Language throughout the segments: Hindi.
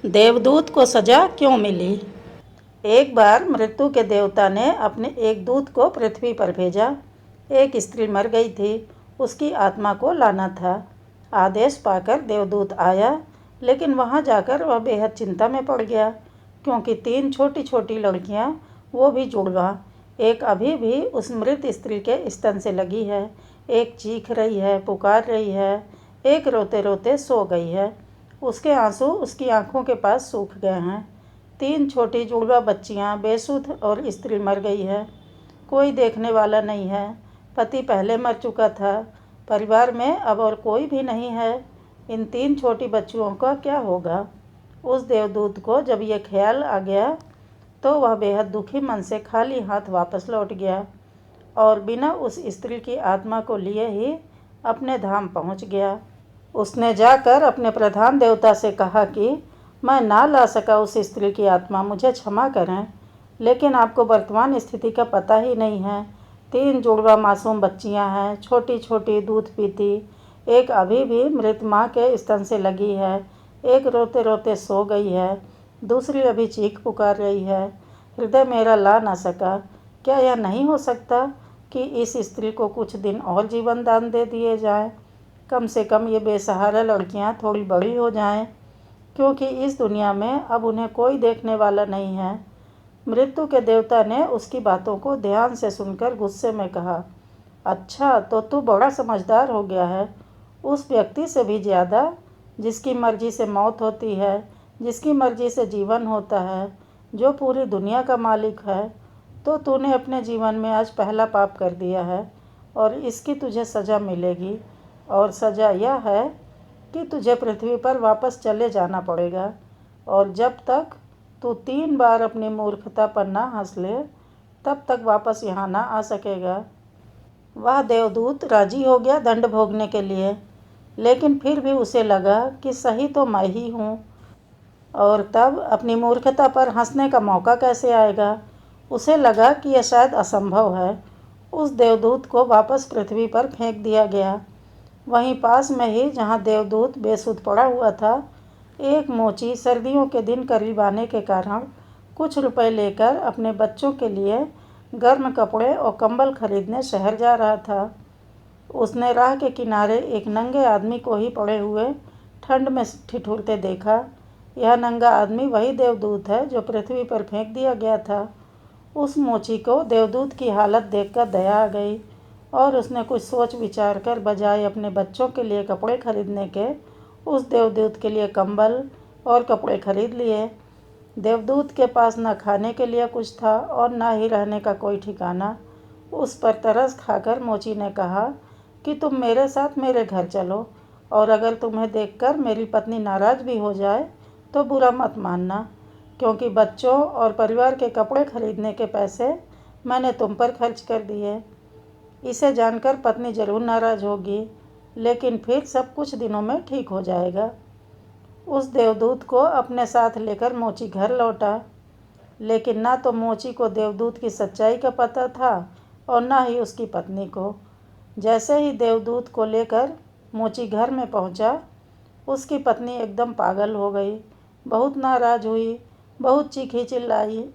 देवदूत को सजा क्यों मिली? एक बार मृत्यु के देवता ने अपने एक दूत को पृथ्वी पर भेजा। एक स्त्री मर गई थी, उसकी आत्मा को लाना था। आदेश पाकर देवदूत आया, लेकिन वहां जाकर वह बेहद चिंता में पड़ गया, क्योंकि 3 छोटी छोटी लड़कियां, वो भी जुड़वा, एक अभी भी उस मृत स्त्री के स्तन से लगी है, एक चीख रही है, पुकार रही है, एक रोते रोते सो गई है। उसके आंसू उसकी आंखों के पास सूख गए हैं। 3 छोटी जुड़वा बच्चियां बेसुध और स्त्री मर गई है। कोई देखने वाला नहीं है। पति पहले मर चुका था। परिवार में अब और कोई भी नहीं है। इन 3 छोटी बच्चियों का क्या होगा? उस देवदूत को जब ये ख्याल आ गया तो वह बेहद दुखी मन से खाली हाथ वापस लौट गया और बिना उस स्त्री की आत्मा को लिए ही अपने धाम पहुंच गया। उसने जाकर अपने प्रधान देवता से कहा कि मैं ना ला सका उस स्त्री की आत्मा, मुझे क्षमा करें। लेकिन आपको वर्तमान स्थिति का पता ही नहीं है। 3 जुड़वा मासूम बच्चियां हैं, छोटी छोटी, दूध पीती। एक अभी भी मृत माँ के स्तन से लगी है, एक रोते रोते सो गई है, दूसरी अभी चीख पुकार रही है। हृदय मेरा ला ना सका। क्या यह नहीं हो सकता कि इस स्त्री को कुछ दिन और जीवन दान दे दिए जाए? कम से कम ये बेसहारा लड़कियां थोड़ी बड़ी हो जाएं, क्योंकि इस दुनिया में अब उन्हें कोई देखने वाला नहीं है। मृत्यु के देवता ने उसकी बातों को ध्यान से सुनकर गुस्से में कहा, अच्छा, तो तू बड़ा समझदार हो गया है। उस व्यक्ति से भी ज़्यादा, जिसकी मर्जी से मौत होती है, जिसकी मर्जी से जीवन होता है, जो पूरी दुनिया का मालिक है। तो तूने अपने जीवन में आज पहला पाप कर दिया है और इसकी तुझे सज़ा मिलेगी। और सज़ा यह है कि तुझे पृथ्वी पर वापस चले जाना पड़ेगा, और जब तक तू 3 बार अपनी मूर्खता पर ना हंस ले, तब तक वापस यहाँ ना आ सकेगा। वह देवदूत राजी हो गया दंड भोगने के लिए, लेकिन फिर भी उसे लगा कि सही तो मैं ही हूँ, और तब अपनी मूर्खता पर हंसने का मौका कैसे आएगा। उसे लगा कि यह शायद असंभव है। उस देवदूत को वापस पृथ्वी पर फेंक दिया गया। वहीं पास में ही, जहाँ देवदूत बेसुध पड़ा हुआ था, एक मोची सर्दियों के दिन करीब आने के कारण कुछ रुपए लेकर अपने बच्चों के लिए गर्म कपड़े और कंबल खरीदने शहर जा रहा था। उसने राह के किनारे एक नंगे आदमी को ही पड़े हुए ठंड में ठिठुरते देखा। यह नंगा आदमी वही देवदूत है जो पृथ्वी पर फेंक दिया गया था। उस मोची को देवदूत की हालत देखकर दया आ गई और उसने कुछ सोच विचार कर बजाय अपने बच्चों के लिए कपड़े खरीदने के, उस देवदूत के लिए कंबल और कपड़े खरीद लिए। देवदूत के पास न खाने के लिए कुछ था और न ही रहने का कोई ठिकाना। उस पर तरस खाकर मोची ने कहा कि तुम मेरे साथ मेरे घर चलो, और अगर तुम्हें देखकर मेरी पत्नी नाराज़ भी हो जाए तो बुरा मत मानना, क्योंकि बच्चों और परिवार के कपड़े खरीदने के पैसे मैंने तुम पर खर्च कर दिए। इसे जानकर पत्नी जरूर नाराज़ होगी, लेकिन फिर सब कुछ दिनों में ठीक हो जाएगा। उस देवदूत को अपने साथ लेकर मोची घर लौटा, लेकिन ना तो मोची को देवदूत की सच्चाई का पता था और ना ही उसकी पत्नी को। जैसे ही देवदूत को लेकर मोची घर में पहुंचा, उसकी पत्नी एकदम पागल हो गई, बहुत नाराज़ हुई, बहुत चीखी चिल्लाई।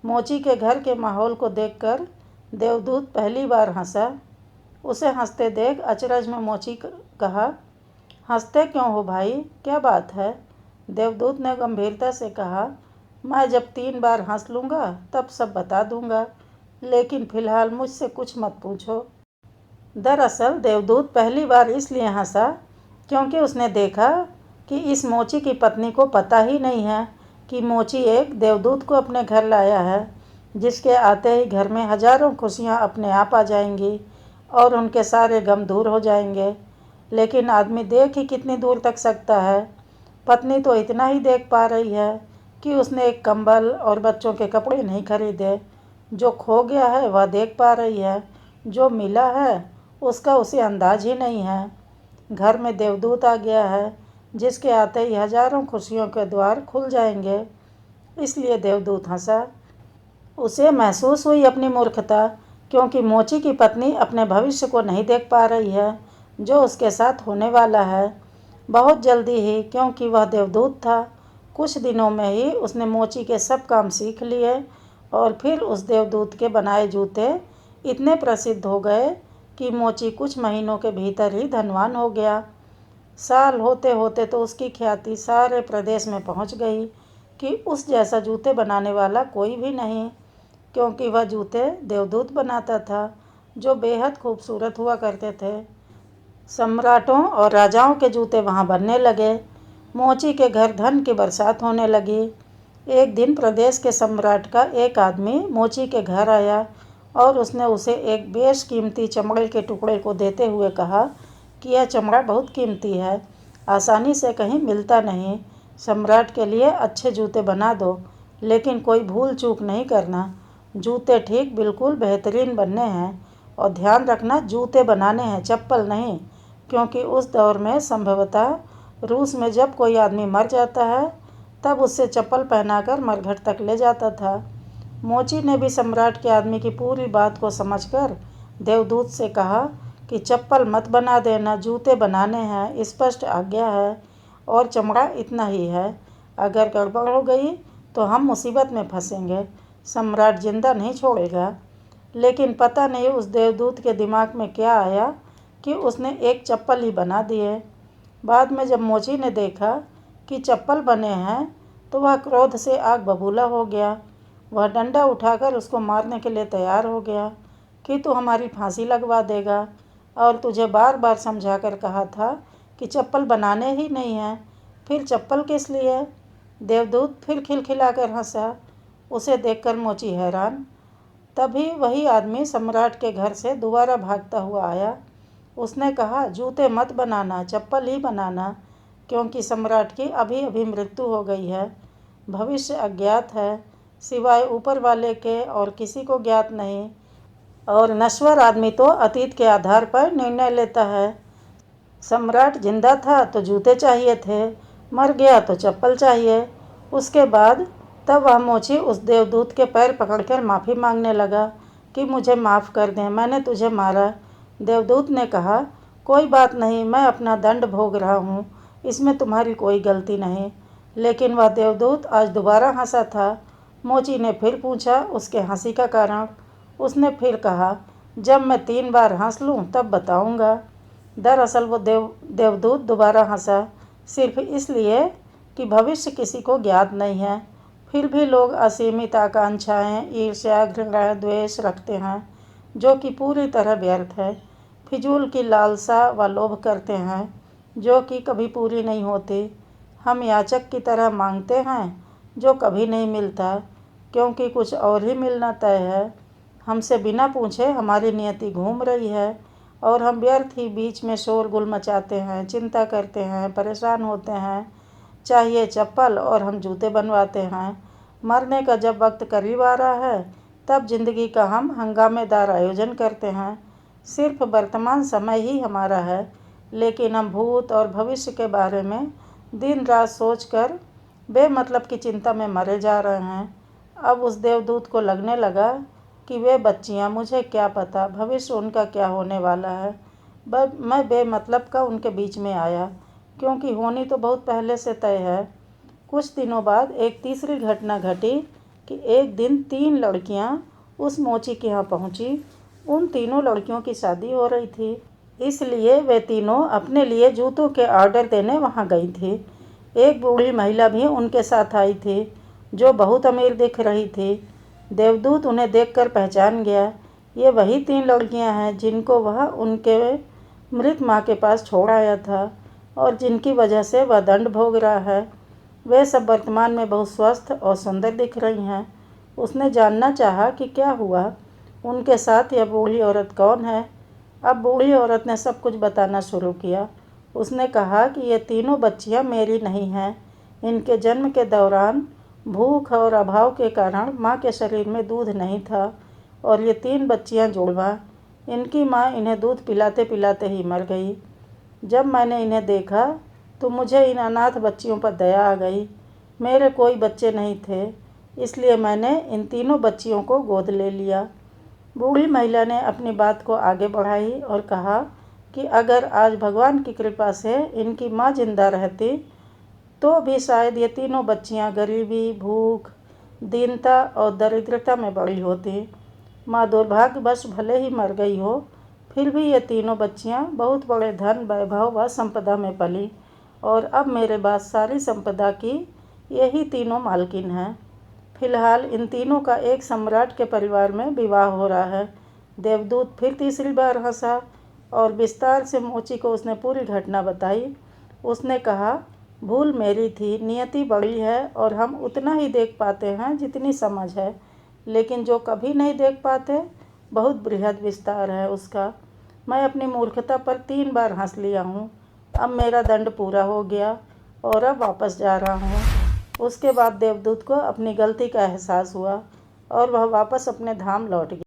मोची के घर के माहौल को देखकर देवदूत पहली बार हंसा। उसे हंसते देख अचरज में मोची कहा, हंसते क्यों हो भाई, क्या बात है? देवदूत ने गंभीरता से कहा, मैं जब 3 बार हंस लूँगा तब सब बता दूँगा, लेकिन फ़िलहाल मुझसे कुछ मत पूछो। दरअसल देवदूत पहली बार इसलिए हंसा क्योंकि उसने देखा कि इस मोची की पत्नी को पता ही नहीं है कि मोची एक देवदूत को अपने घर लाया है, जिसके आते ही घर में हजारों खुशियाँ अपने आप आ जाएंगी और उनके सारे गम दूर हो जाएंगे। लेकिन आदमी देख ही कितनी दूर तक सकता है। पत्नी तो इतना ही देख पा रही है कि उसने एक कंबल और बच्चों के कपड़े नहीं खरीदे। जो खो गया है वह देख पा रही है, जो मिला है उसका उसे अंदाज ही नहीं है। घर में देवदूत आ गया है, जिसके आते ही हजारों खुशियों के द्वार खुल जाएंगे। इसलिए देवदूत हंसा। उसे महसूस हुई अपनी मूर्खता, क्योंकि मोची की पत्नी अपने भविष्य को नहीं देख पा रही है, जो उसके साथ होने वाला है बहुत जल्दी ही, क्योंकि वह देवदूत था कुछ दिनों में ही उसने मोची के सब काम सीख लिए और फिर उस देवदूत के बनाए जूते इतने प्रसिद्ध हो गए कि मोची कुछ महीनों के भीतर ही धनवान हो गया। साल होते होते तो उसकी ख्याति सारे प्रदेश में पहुंच गई कि उस जैसा जूते बनाने वाला कोई भी नहीं, क्योंकि वह जूते देवदूत बनाता था जो बेहद खूबसूरत हुआ करते थे। सम्राटों और राजाओं के जूते वहाँ बनने लगे। मोची के घर धन की बरसात होने लगी। एक दिन प्रदेश के सम्राट का एक आदमी मोची के घर आया और उसने उसे एक बेशकीमती चमड़े के टुकड़े को देते हुए कहा कि यह चमड़ा बहुत कीमती है, आसानी से कहीं मिलता नहीं। सम्राट के लिए अच्छे जूते बना दो, लेकिन कोई भूल चूक नहीं करना। जूते ठीक बिल्कुल बेहतरीन बनने हैं और ध्यान रखना जूते बनाने हैं, चप्पल नहीं, क्योंकि उस दौर में संभवतः रूस में जब कोई आदमी मर जाता है तब उससे चप्पल पहनाकर मरघट तक ले जाता था। मोची ने भी सम्राट के आदमी की पूरी बात को समझकर देवदूत से कहा कि चप्पल मत बना देना, जूते बनाने हैं, स्पष्ट आज्ञा है और चमड़ा इतना ही है। अगर गड़बड़ हो गई तो हम मुसीबत में फंसेंगे, सम्राट जिंदा नहीं छोड़ेगा। लेकिन पता नहीं उस देवदूत के दिमाग में क्या आया कि उसने एक चप्पल ही बना दिए। बाद में जब मोची ने देखा कि चप्पल बने हैं तो वह क्रोध से आग बबूला हो गया। वह डंडा उठाकर उसको मारने के लिए तैयार हो गया कि तू हमारी फांसी लगवा देगा, और तुझे बार बार समझा कर कहा था कि चप्पल बनाने ही नहीं है, फिर चप्पल किस लिए। देवदूत फिर खिलखिलाकर हंसा। उसे देखकर मोची हैरान। तभी वही आदमी सम्राट के घर से दोबारा भागता हुआ आया। उसने कहा, जूते मत बनाना, चप्पल ही बनाना, क्योंकि सम्राट की अभी अभी मृत्यु हो गई है। भविष्य अज्ञात है, सिवाय ऊपर वाले के और किसी को ज्ञात नहीं, और नश्वर आदमी तो अतीत के आधार पर निर्णय लेता है। सम्राट जिंदा था तो जूते चाहिए थे, मर गया तो चप्पल चाहिए। उसके बाद तब वह मोची उस देवदूत के पैर पकड़कर माफ़ी मांगने लगा कि मुझे माफ़ कर दें, मैंने तुझे मारा। देवदूत ने कहा, कोई बात नहीं, मैं अपना दंड भोग रहा हूँ, इसमें तुम्हारी कोई गलती नहीं। लेकिन वह देवदूत आज दोबारा हंसा था। मोची ने फिर पूछा उसके हंसी का कारण। उसने फिर कहा, जब मैं 3 बार हंस लूँ तब बताऊँगा। दरअसल वो देवदूत दोबारा हंसा, सिर्फ इसलिए कि भविष्य किसी को ज्ञात नहीं है। फिर भी लोग असीमित आकांक्षाएं, ईर्ष्या, घृणा, द्वेष रखते हैं, जो कि पूरी तरह व्यर्थ है। फिजूल की लालसा व लोभ करते हैं, जो कि कभी पूरी नहीं होती। हम याचक की तरह मांगते हैं, जो कभी नहीं मिलता, क्योंकि कुछ और ही मिलना तय है। हमसे बिना पूछे हमारी नियति घूम रही है और हम व्यर्थ ही बीच में शोरगुल मचाते हैं, चिंता करते हैं, परेशान होते हैं। चाहिए चप्पल और हम जूते बनवाते हैं। मरने का जब वक्त करीब आ रहा है तब जिंदगी का हम हंगामेदार आयोजन करते हैं। सिर्फ वर्तमान समय ही हमारा है, लेकिन हम भूत और भविष्य के बारे में दिन रात सोचकर बेमतलब की चिंता में मरे जा रहे हैं। अब उस देवदूत को लगने लगा कि वे बच्चियां, मुझे क्या पता भविष्य उनका क्या होने वाला है। मैं बेमतलब का उनके बीच में आया, क्योंकि होनी तो बहुत पहले से तय है। कुछ दिनों बाद एक तीसरी घटना घटी कि एक दिन 3 लड़कियां उस मोची के यहाँ पहुंची। उन तीनों लड़कियों की शादी हो रही थी, इसलिए वे तीनों अपने लिए जूतों के ऑर्डर देने वहाँ गई थी। एक बूढ़ी महिला भी उनके साथ आई थी, जो बहुत अमीर दिख रही थी। देवदूत उन्हें देखकर पहचान गया। ये वही 3 लड़कियां हैं जिनको वह उनके मृत माँ के पास छोड़ आया था और जिनकी वजह से वह दंड भोग रहा है। वे सब वर्तमान में बहुत स्वस्थ और सुंदर दिख रही हैं। उसने जानना चाहा कि क्या हुआ, उनके साथ यह बूढ़ी औरत कौन है। अब बूढ़ी औरत ने सब कुछ बताना शुरू किया। उसने कहा कि ये तीनों बच्चियां मेरी नहीं हैं। इनके जन्म के दौरान भूख और अभाव के कारण माँ के शरीर में दूध नहीं था और ये 3 बच्चियां जुड़वा। इनकी माँ इन्हें दूध पिलाते पिलाते ही मर गई। जब मैंने इन्हें देखा तो मुझे इन अनाथ बच्चियों पर दया आ गई। मेरे कोई बच्चे नहीं थे, इसलिए मैंने इन तीनों बच्चियों को गोद ले लिया। बूढ़ी महिला ने अपनी बात को आगे बढ़ाई और कहा कि अगर आज भगवान की कृपा से इनकी माँ जिंदा रहती तो भी शायद ये तीनों बच्चियां गरीबी, भूख, दीनता और दरिद्रता में बड़ी होती। माँ दुर्भाग्यवश भले ही मर गई हो, फिर भी ये तीनों बच्चियां बहुत बड़े धन, वैभव व संपदा में पली और अब मेरे बाद सारी संपदा की यही तीनों मालकिन हैं। फिलहाल इन तीनों का एक सम्राट के परिवार में विवाह हो रहा है। देवदूत फिर तीसरी बार हंसा और विस्तार से मोची को उसने पूरी घटना बताई। उसने कहा, भूल मेरी थी, नियति बड़ी है और हम उतना ही देख पाते हैं जितनी समझ है, लेकिन जो कभी नहीं देख पाते, बहुत बृहद विस्तार है उसका। मैं अपनी मूर्खता पर 3 बार हंस लिया हूँ। अब मेरा दंड पूरा हो गया और अब वापस जा रहा हूँ। उसके बाद देवदूत को अपनी गलती का एहसास हुआ और वह वापस अपने धाम लौट गया।